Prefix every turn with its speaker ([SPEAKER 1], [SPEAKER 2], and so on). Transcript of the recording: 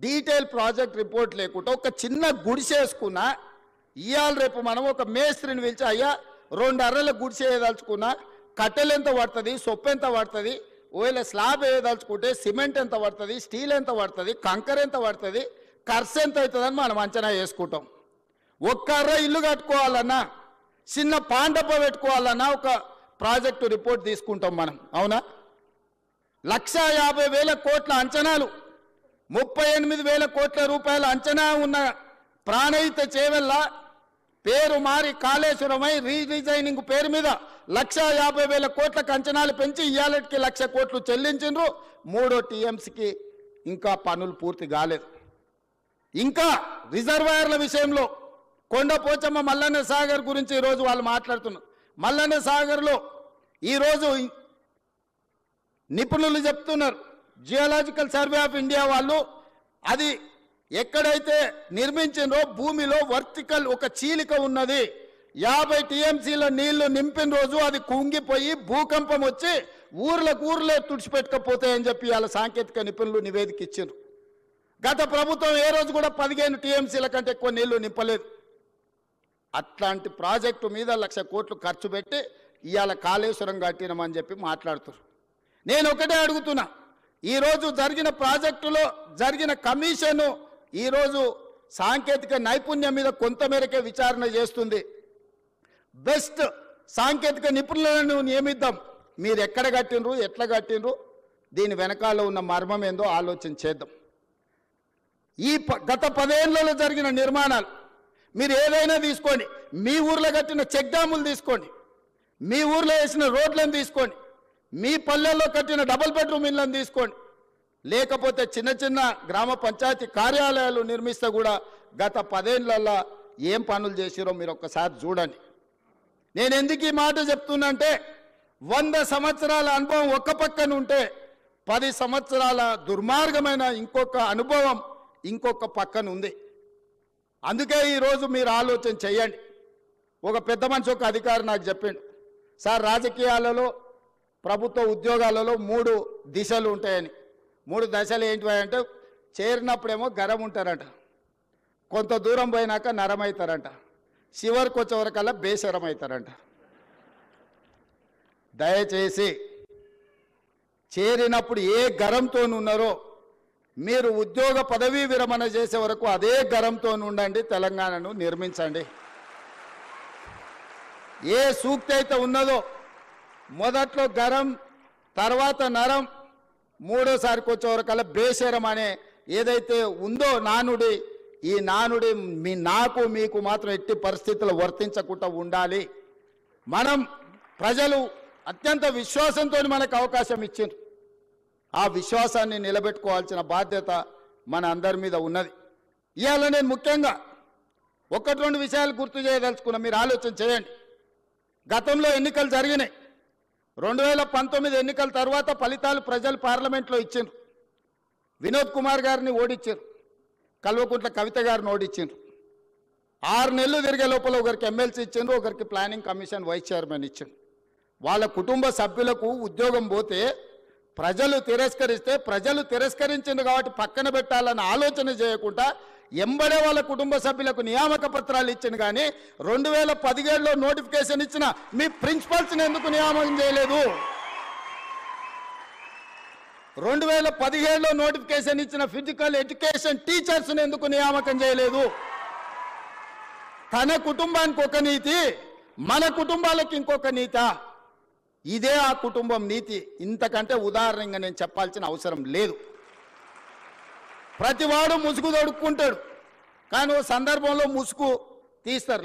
[SPEAKER 1] Detail project report లేకుండా ఒక చిన్న గుడిసేసుకున్నా ఇవాళ రేపు మనం ఒక మేస్త్రిని పిలిచి అయ్యా 2 అర్రల గుడిసె వేయదలుచుకున్నా కట్టెలు ఎంత పడుతుంది, సొప్పు ఎంత పడుతుంది, ఒకవేళ స్లాబ్ వేయదలుచుకుంటే సిమెంట్ ఎంత పడుతుంది, స్టీల్ ఎంత పడుతుంది, కంకర ఎంత పడుతుంది, ఖర్చు ఎంత అవుతుందని మనం అంచనా వేసుకుంటాం. ఒక్క అర్ర ఇల్లు కట్టుకోవాలన్నా, చిన్న పాండప పెట్టుకోవాలన్నా ఒక ప్రాజెక్టు రిపోర్ట్ తీసుకుంటాం మనం. అవునా? 1,50,000 కోట్ల అంచనాలు, 38,000 కోట్ల రూపాయల అంచనా ఉన్న ప్రాణహిత చేవెళ్ళ పేరు మారి కాళేశ్వరమై రీడిజైనింగ్ పేరు మీద 1,50,000 కోట్లకు అంచనాలు పెంచి ఇవాళకి 1,00,000 కోట్లు చెల్లించిండ్రు. 3వ టీఎంసీకి ఇంకా పనులు పూర్తి కాలేదు. ఇంకా రిజర్వాయర్ల విషయంలో కొండపోచమ్మ మల్లన్న సాగర్ గురించి ఈరోజు వాళ్ళు మాట్లాడుతున్నారు. మల్లన్న సాగర్లో ఈరోజు నిపుణులు చెప్తున్నారు, జియోలాజికల్ సర్వే ఆఫ్ ఇండియా వాళ్ళు అది ఎక్కడైతే నిర్మించిందో భూమిలో వర్టికల్ ఒక చీలిక ఉన్నది. 50 టీఎంసీల నీళ్లు నింపిన రోజు అది కుంగిపోయి భూకంపం వచ్చి ఊర్లే తుడిచిపెట్టకపోతాయని చెప్పి వాళ్ళ సాంకేతిక నిపుణులు నివేదిక ఇచ్చారు. గత ప్రభుత్వం ఏ రోజు కూడా 15 టీఎంసీల కంటే ఎక్కువ నీళ్లు నింపలేదు. అట్లాంటి ప్రాజెక్టు మీద 1,00,000 కోట్లు ఖర్చు పెట్టి ఇవాళ కాళేశ్వరం కట్టినామని చెప్పి మాట్లాడుతారు. నేను ఒకటే అడుగుతున్నా, ఈరోజు జరిగిన ప్రాజెక్టులో జరిగిన కమిషను ఈరోజు సాంకేతిక నైపుణ్యం మీద కొంతమేరకే విచారణ చేస్తుంది. బెస్ట్ సాంకేతిక నిపుణులను నియమిద్దాం. మీరు ఎక్కడ కట్టినరు, ఎట్లా కట్టినరు, దీని వెనకాల ఉన్న మర్మం ఏందో ఆలోచన చేద్దాం. ఈ గత 10 ఏళ్లలో జరిగిన నిర్మాణాలు మీరు ఏదైనా తీసుకోండి, మీ ఊర్లో కట్టిన చెక్ డ్యాములు తీసుకోండి, మీ ఊర్లో వేసిన రోడ్లను తీసుకోండి, మీ పల్లెల్లో కట్టిన డబుల్ బెడ్రూమ్ ఇళ్లను తీసుకోండి, లేకపోతే చిన్న చిన్న గ్రామ పంచాయతీ కార్యాలయాలు నిర్మిస్తే కూడా గత 10 ఏళ్లలో ఏం పనులు చేసిరో మీరు ఒక్కసారి చూడండి. నేను ఎందుకు ఈ మాట చెప్తున్నా అంటే 100 సంవత్సరాల అనుభవం ఒక్క పక్కన ఉంటే 10 సంవత్సరాల దుర్మార్గమైన ఇంకొక అనుభవం ఇంకొక పక్కన ఉంది. అందుకే ఈరోజు మీరు ఆలోచన చేయండి. ఒక పెద్ద మనిషి ఒక అధికారి నాకు చెప్పిండు, సార్ రాజకీయాలలో ప్రభుత్వ ఉద్యోగాలలో 3 దిశలు ఉంటాయని. 3 దశలు ఏంటివి అంటే చేరినప్పుడేమో గరం ఉంటారంట, కొంత దూరం పోయినాక నరం అవుతారంట, చివరికి వచ్చేవరకల్లా బేసరం అవుతారంట. దయచేసి చేరినప్పుడు ఏ గరంతో ఉన్నారో మీరు ఉద్యోగ పదవీ విరమణ చేసే వరకు అదే గరంతో ఉండండి, తెలంగాణను నిర్మించండి. ఏ సూక్తి అయితే ఉన్నదో మొదట్లో గరం, తర్వాత నరం, 3వసారికి వచ్చేవరకల్లా బేసరం అనే ఏదైతే ఉందో నానుడి, ఈ నానుడి నాకు మీకు మాత్రం ఎట్టి పరిస్థితుల్లో వర్తించకుండా ఉండాలి. మనం ప్రజలు అత్యంత విశ్వాసంతో మనకు అవకాశం ఇచ్చిండ్రు, ఆ విశ్వాసాన్ని నిలబెట్టుకోవాల్సిన బాధ్యత మన అందరి మీద ఉన్నది. ఇవాళ నేను ముఖ్యంగా 1-2 విషయాలు గుర్తు చేయదలుచుకున్నా, మీరు ఆలోచన చేయండి. గతంలో ఎన్నికలు జరిగినాయి. 2019 ఎన్నికల తర్వాత ఫలితాలు ప్రజలు పార్లమెంట్లో ఇచ్చిండ్రు. వినోద్ కుమార్ గారిని ఓడించారు, కల్వకుంట్ల కవిత గారిని ఓడించారు. 6 నెలలు తిరిగే లోపల ఒకరికి ఎమ్మెల్సీ ఇచ్చిండ్రు, ఒకరికి ప్లానింగ్ కమిషన్ వైస్ చైర్మన్ ఇచ్చిండ్రు. వాళ్ళ కుటుంబ సభ్యులకు ఉద్యోగం పోతే ప్రజలు తిరస్కరిస్తే ప్రజలు తిరస్కరించింది కాబట్టి పక్కన పెట్టాలని ఆలోచన చేయకుండా ఎంబడే వాళ్ళ కుటుంబ సభ్యులకు నియామక పత్రాలు ఇచ్చింది. కానీ 2017లో నోటిఫికేషన్ ఇచ్చిన మీ ప్రిన్సిపల్స్ని ఎందుకు నియామకం చేయలేదు? 2017లో నోటిఫికేషన్ ఇచ్చిన ఫిజికల్ ఎడ్యుకేషన్ టీచర్స్ని ఎందుకు నియామకం చేయలేదు? తన కుటుంబానికి ఒక నీతి, మన కుటుంబాలకు ఇంకొక నీత. ఇదే ఆ కుటుంబం నీతి. ఇంతకంటే ఉదాహరణగా నేను చెప్పాల్సిన అవసరం లేదు. ప్రతివాడు ముసుగు తొడుక్కుంటాడు, కానీ ఓ సందర్భంలో ముసుగు తీస్తారు.